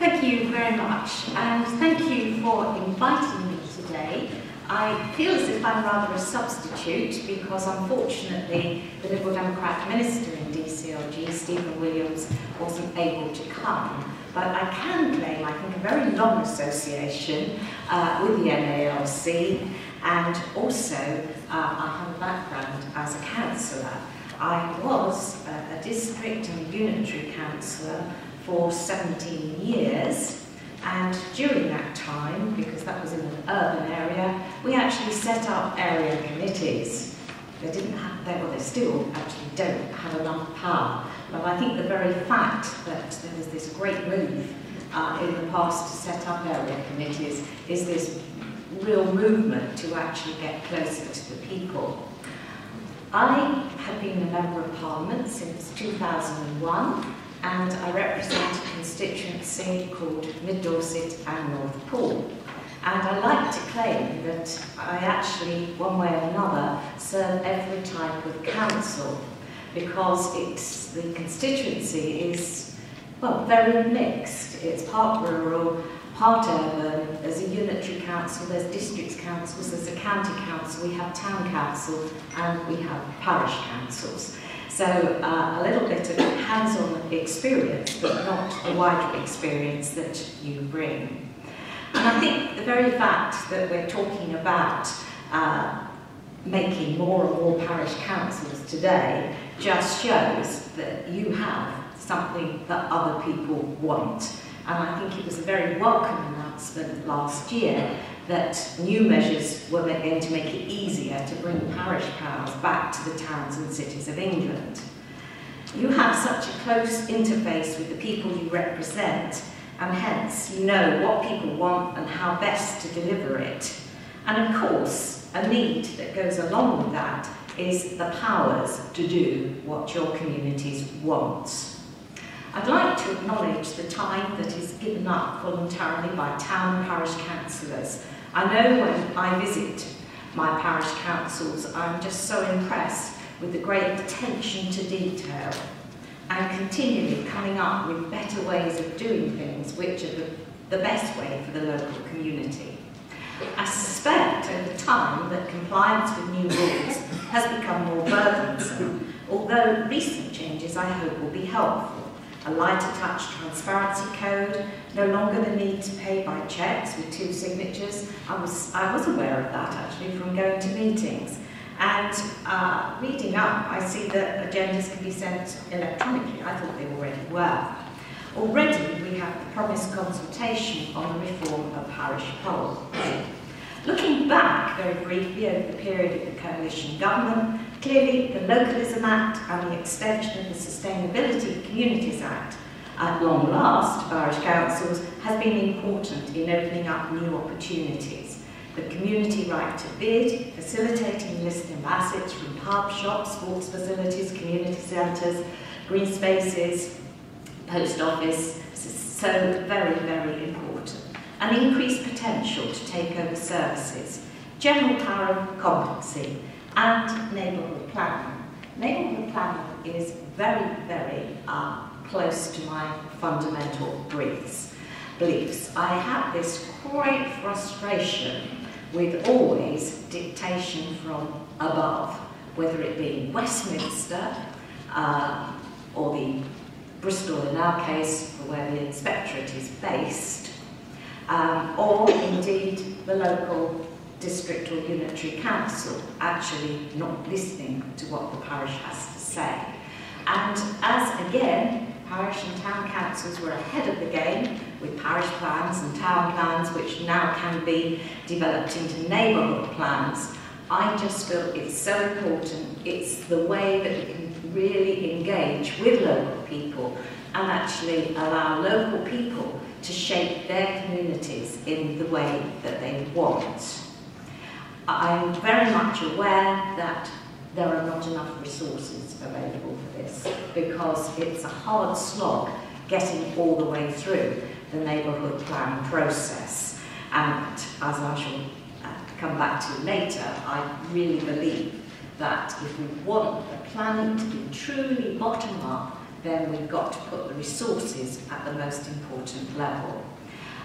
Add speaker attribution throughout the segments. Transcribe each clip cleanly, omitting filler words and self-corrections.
Speaker 1: Thank you very much, and thank you for inviting me today. I feel as if I'm rather a substitute because unfortunately the Liberal Democrat Minister in DCLG, Stephen Williams, wasn't able to come. But I can claim, I think, a very long association with the NALC, and also I have a background as a councillor. I was a district and unitary councillor for 17 years, and during that time, because that was in an urban area, we actually set up area committees. They didn't have, they still actually don't have enough power, but I think the very fact that there was this great move in the past to set up area committees is this real movement to actually get closer to the people. I have been a Member of Parliament since 2001, and I represent a constituency called Mid Dorset and North Poole. And I like to claim that I actually, one way or another, serve every type of council, because the constituency is, well, very mixed. It's part rural, part urban. There's a unitary council, there's district councils, there's a county council, we have town council, and we have parish councils. So a little bit of hands-on experience, but not the wider experience that you bring. And I think the very fact that we're talking about making more and more parish councils today just shows that you have something that other people want. And I think it was a very welcome announcement last year that new measures were going to make it easier to bring parish powers back to the towns and cities of England. You have such a close interface with the people you represent, and hence you know what people want and how best to deliver it. And of course, a need that goes along with that is the powers to do what your communities want. I'd like to acknowledge the time that is given up voluntarily by town and parish councillors. I know when I visit my parish councils, I'm just so impressed with the great attention to detail and continually coming up with better ways of doing things, which are the best way for the local community. I suspect over time that compliance with new rules has become more burdensome, although recent changes I hope will be helpful. A lighter touch transparency code, no longer the need to pay by cheques with 2 signatures. I was aware of that actually from going to meetings. And reading up, I see that agendas can be sent electronically. I thought they already were. Already we have the promised consultation on the reform of parish polls. Looking back very briefly over the period of the coalition government, clearly the Localism Act and the extension of the Sustainability Communities Act, at long last, parish councils, has been important in opening up new opportunities. The community right to bid, facilitating listing of assets from pubs, shops, sports facilities, community centres, green spaces, post office, so very, very important. An increased potential to take over services, general power of competency, and neighbourhood planning. Neighbourhood planning is very, very close to my fundamental beliefs. I have this great frustration with always dictation from above, whether it be Westminster or the Bristol in our case, where the inspectorate is based, or indeed the local district or unitary council actually not listening to what the parish has to say. And as again, parish and town councils were ahead of the game with parish plans and town plans, which now can be developed into neighbourhood plans, I just feel it's so important. It's the way that we can really engage with local people and actually allow local people to shape their communities in the way that they want. I'm very much aware that there are not enough resources available for this, because it's a hard slog getting all the way through the neighbourhood plan process. And as I shall come back to later, I really believe that if we want the planning to be truly bottom-up, then we've got to put the resources at the most important level.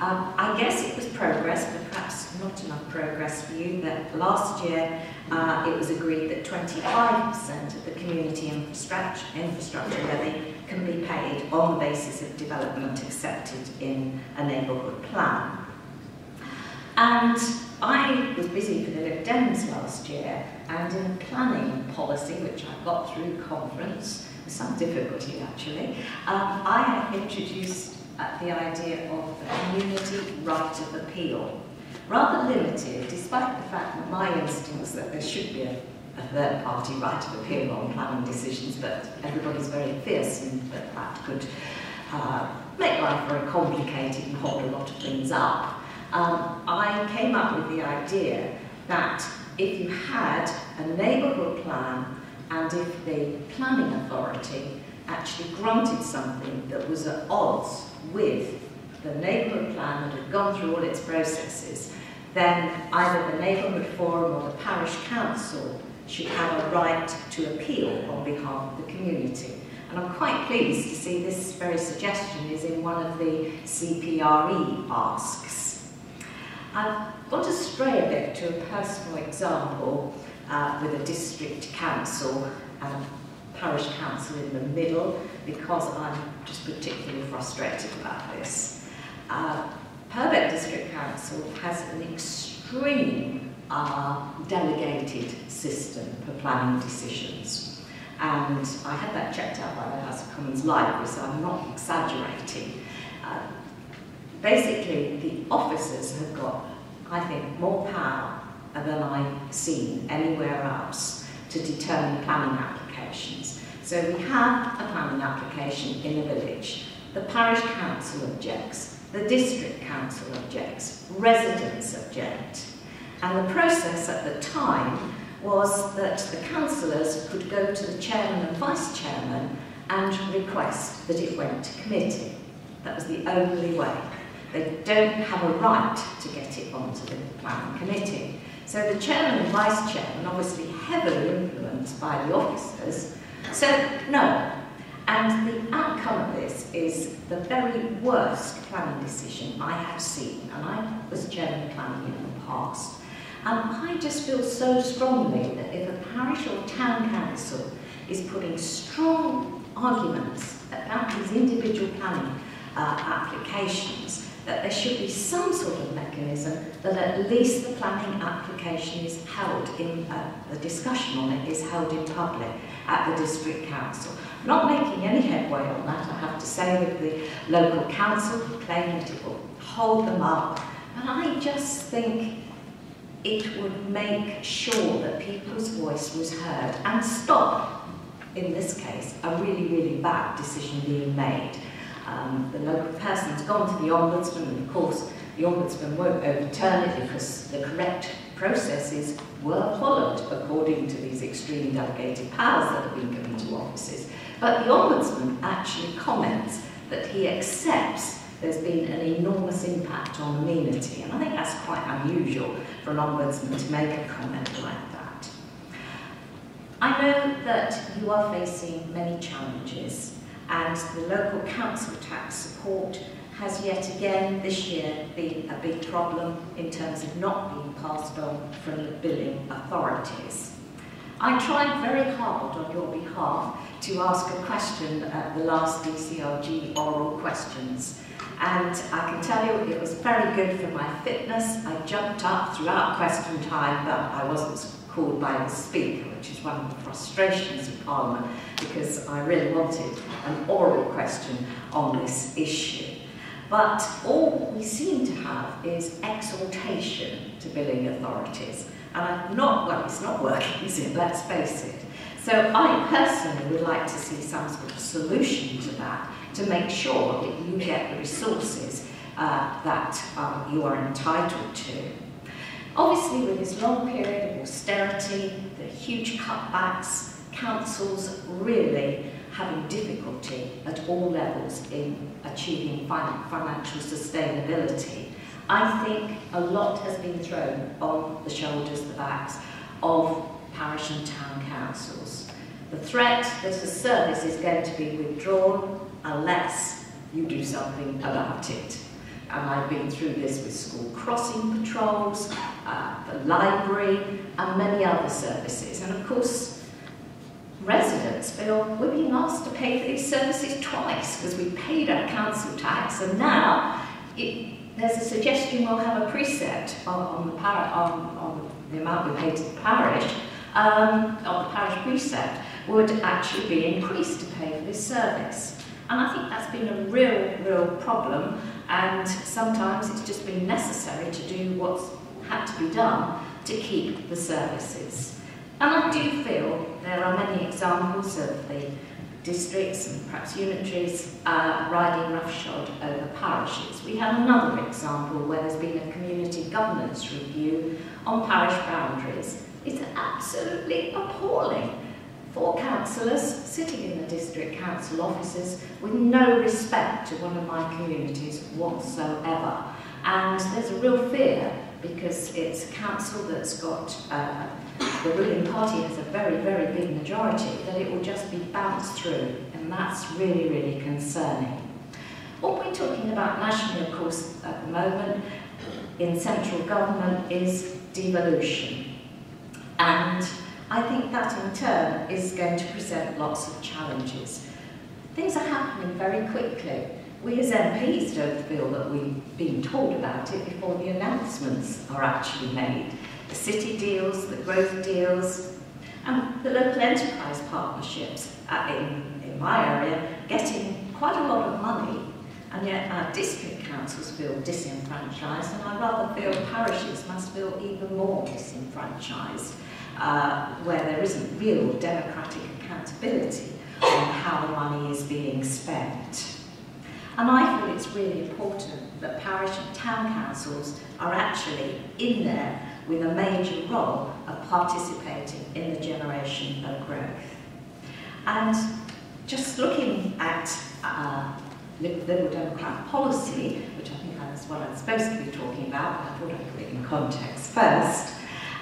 Speaker 1: I guess it was progress, but perhaps not enough progress for you, that last year it was agreed that 25% of the community infrastructure levy can be paid on the basis of development accepted in a neighbourhood plan. And I was busy for the Lib Dems last year, and in planning policy, which I got through conference, with some difficulty actually, I introduced the idea of the community right of appeal. Rather limited, despite the fact that my instincts that there should be a third-party right of appeal on planning decisions, but everybody's very fierce and that could make life very complicated and hold a lot of things up. I came up with the idea that if you had a neighbourhood plan and if the planning authority actually granted something that was at odds with the neighbourhood plan that had gone through all its processes, then either the neighbourhood forum or the parish council should have a right to appeal on behalf of the community. And I'm quite pleased to see this very suggestion is in one of the CPRE asks. I want to stray a bit to a personal example with a district council and a parish council in the middle, because I'm just particularly frustrated about this. Purbeck District Council has an extreme delegated system for planning decisions. And I had that checked out by the House of Commons Library, so I'm not exaggerating. Basically, the officers have got, I think, more power than I've seen anywhere else to determine planning applications. So we have a planning application in a village. The parish council objects, the district council objects, residents object. And the process at the time was that the councillors could go to the chairman and vice chairman and request that it went to committee. That was the only way. They don't have a right to get it onto the planning committee. So the chairman and vice chairman, obviously heavily influenced by the officers, said no. And the outcome of this is the very worst planning decision I have seen. And I was chairman of planning in the past. And I just feel so strongly that if a parish or town council is putting strong arguments about these individual planning applications, that there should be some sort of mechanism that at least the planning application is held in, the discussion on it is held in public at the district council. Not making any headway on that, I have to say, with the local council who claim that it will hold them up. And I just think it would make sure that people's voice was heard and stop, in this case, a really, really bad decision being made. The local person's gone to the Ombudsman, and of course the Ombudsman won't overturn it because the correct processes were followed according to these extreme delegated powers that have been given to offices. But the Ombudsman actually comments that he accepts there's been an enormous impact on amenity, and I think that's quite unusual for an Ombudsman to make a comment like that. I know that you are facing many challenges, and the local council tax support has yet again this year been a big problem in terms of not being passed on from the billing authorities. I tried very hard on your behalf to ask a question at the last DCRG oral questions, and I can tell you it was very good for my fitness. I jumped up throughout question time, but I wasn't called by the speaker, which is one of the frustrations of Parliament, because I really wanted an oral question on this issue. But all we seem to have is exhortation to billing authorities. And it's not working, is it? Let's face it. So I personally would like to see some sort of solution to that, to make sure that you get the resources that you are entitled to. Obviously, with this long period of austerity, the huge cutbacks, councils really having difficulty at all levels in achieving financial sustainability, I think a lot has been thrown on the shoulders, the backs of parish and town councils. the threat that a service is going to be withdrawn unless you do something about it. And I've been through this with school crossing patrols, the library, and many other services. And of course, residents feel we're being asked to pay for these services twice because we paid our council tax, and now there's a suggestion we'll have a precept on the amount we pay to the parish, on the parish precept, would actually be increased to pay for this service. And I think that's been a real problem, and sometimes it's just been necessary to do what's had to be done to keep the services. And I do feel there are many examples of the districts and perhaps unitaries riding roughshod over parishes. We have another example where there's been a community governance review on parish boundaries. It's absolutely appalling. 4 councillors sitting in the district council offices with no respect to one of my communities whatsoever. And there's a real fear, because it's a council that's got, the ruling party has a very big majority, that it will just be bounced through, and that's really concerning. What we're talking about nationally, of course, at the moment, in central government, is devolution. And I think that in turn is going to present lots of challenges. Things are happening very quickly. We as MPs don't feel that we've been told about it before the announcements are actually made. The city deals, the growth deals, and the local enterprise partnerships in my area getting quite a lot of money, and yet our district councils feel disenfranchised, and I rather feel parishes must feel even more disenfranchised, where there isn't real democratic accountability on how the money is being spent. And I feel it's really important that parish and town councils are actually in there with a major role of participating in the generation of growth. And just looking at Liberal Democrat policy, which I think is what I'm supposed to be talking about, but I thought I'd put it in context first,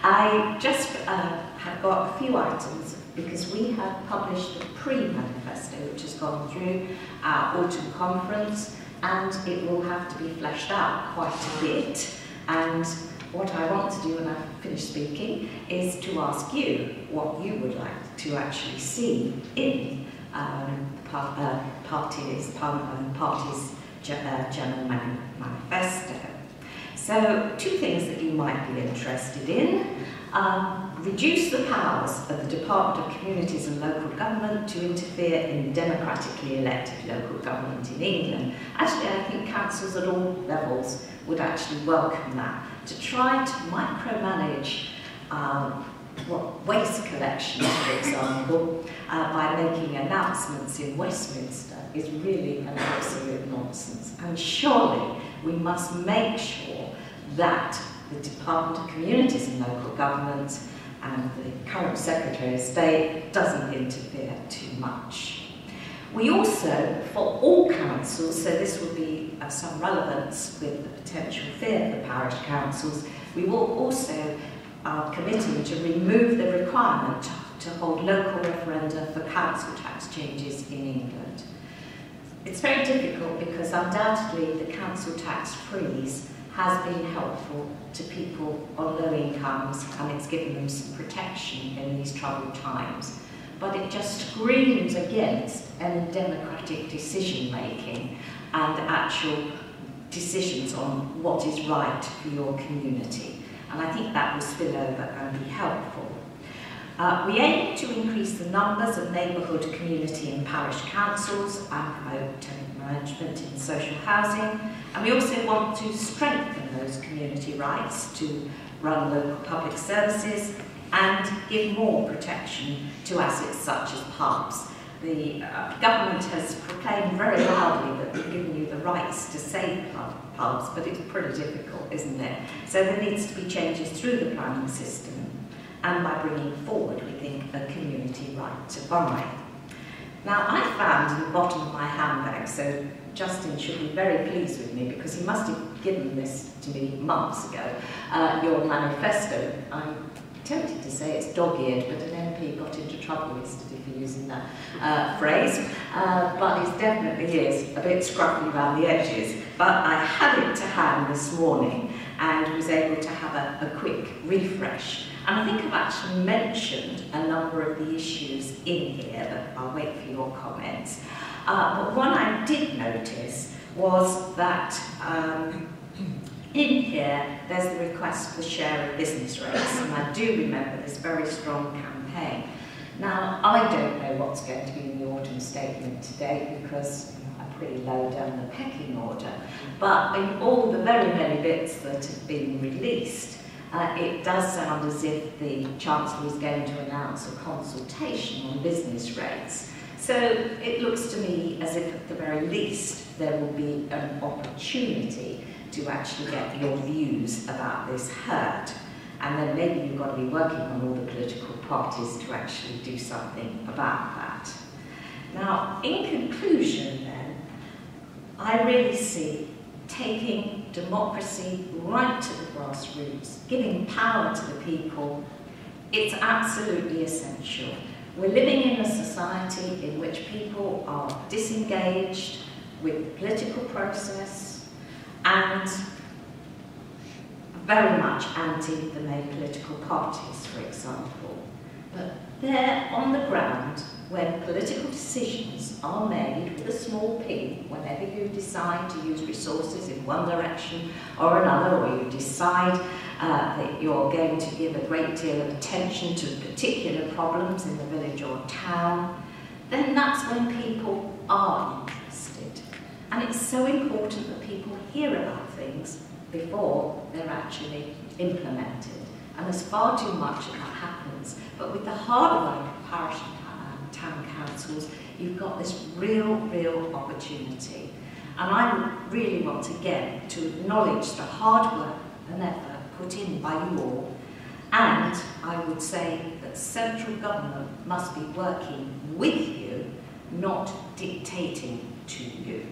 Speaker 1: I just have got a few items because we have published a pre-manifesto which has gone through our autumn conference, and it will have to be fleshed out quite a bit. And what I want to do when I've finished speaking is to ask you what you would like to actually see in parties' general manifesto. So, 2 things that you might be interested in. Reduce the powers of the Department of Communities and Local Government to interfere in democratically elected local government in England. Actually, I think councils at all levels would actually welcome that. To try to micromanage waste collection, for example, by making announcements in Westminster is really an absolute nonsense. And surely we must make sure that the Department of Communities and Local Government and the current Secretary of State doesn't interfere too much. We also, for all councils, so this will be of some relevance with the potential fear for parish councils, we will also are committing to remove the requirement to hold local referenda for council tax changes in England. It's very difficult because undoubtedly the council tax freeze has been helpful to people on low incomes, and it's given them some protection in these troubled times. But it just screams against any democratic decision making and actual decisions on what is right for your community. And I think that will spill over and be helpful. We aim to increase the numbers of neighbourhood, community and parish councils and promote tenant management in social housing. And we also want to strengthen those community rights to run local public services and give more protection to assets such as pubs. The government has proclaimed very loudly that we've given you the rights to save pubs, but it's pretty difficult, isn't it? So there needs to be changes through the planning system, and by bringing forward, we think, a community right to buy. Now, I found in the bottom of my handbag, so Justin should be very pleased with me because he must have given this to me months ago, your manifesto. I'm tempted to say it's dog-eared, but an MP got into trouble yesterday for using that phrase. But it definitely is a bit scruffy around the edges. But I had it to hand this morning and was able to have a quick refresh. And I think I've actually mentioned a number of the issues in here, but I'll wait for your comments. But one I did notice was that in here there's the request for share of business rates, and I do remember this very strong campaign. Now, I don't know what's going to be in the autumn statement today because I'm pretty low down the pecking order, but in all the very many bits that have been released, it does sound as if the Chancellor is going to announce a consultation on business rates. So it looks to me as if at the very least there will be an opportunity to actually get your views about this heard. And then maybe you've got to be working on all the political parties to actually do something about that. Now, in conclusion then, I really see taking democracy right to the grassroots, giving power to the people, it's absolutely essential. We're living in a society in which people are disengaged with the political process and very much anti the main political parties, for example. But they're on the ground when political decisions are made with a small p, whenever you decide to use resources in one direction or another, or you decide that you're going to give a great deal of attention to particular problems in the village or town, then that's when people are interested. And it's so important that people hear about things before they're actually implemented. And there's far too much of that happens. But with the hard work of parish and town councils, you've got this real opportunity. And I really want again to acknowledge the hard work and effort put in by you all. And I would say that central government must be working with you, not dictating to you.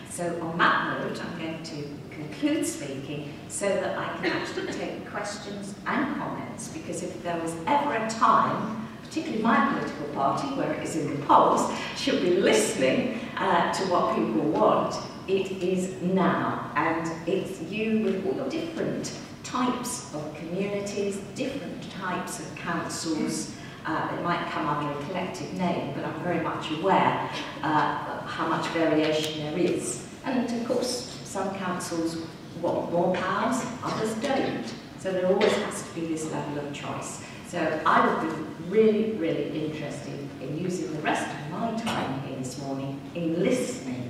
Speaker 1: So on that note, I'm going to conclude speaking so that I can actually take questions and comments, because if there was ever a time, particularly my political party, where it is in the polls, should be listening to what people want, it is now. And it's you with all your different types of communities, different types of councils. It might come under a collective name, but I'm very much aware how much variation there is. And of course, some councils want more powers, others don't. So there always has to be this level of choice. So I would be really interested in using the rest of my time here this morning in listening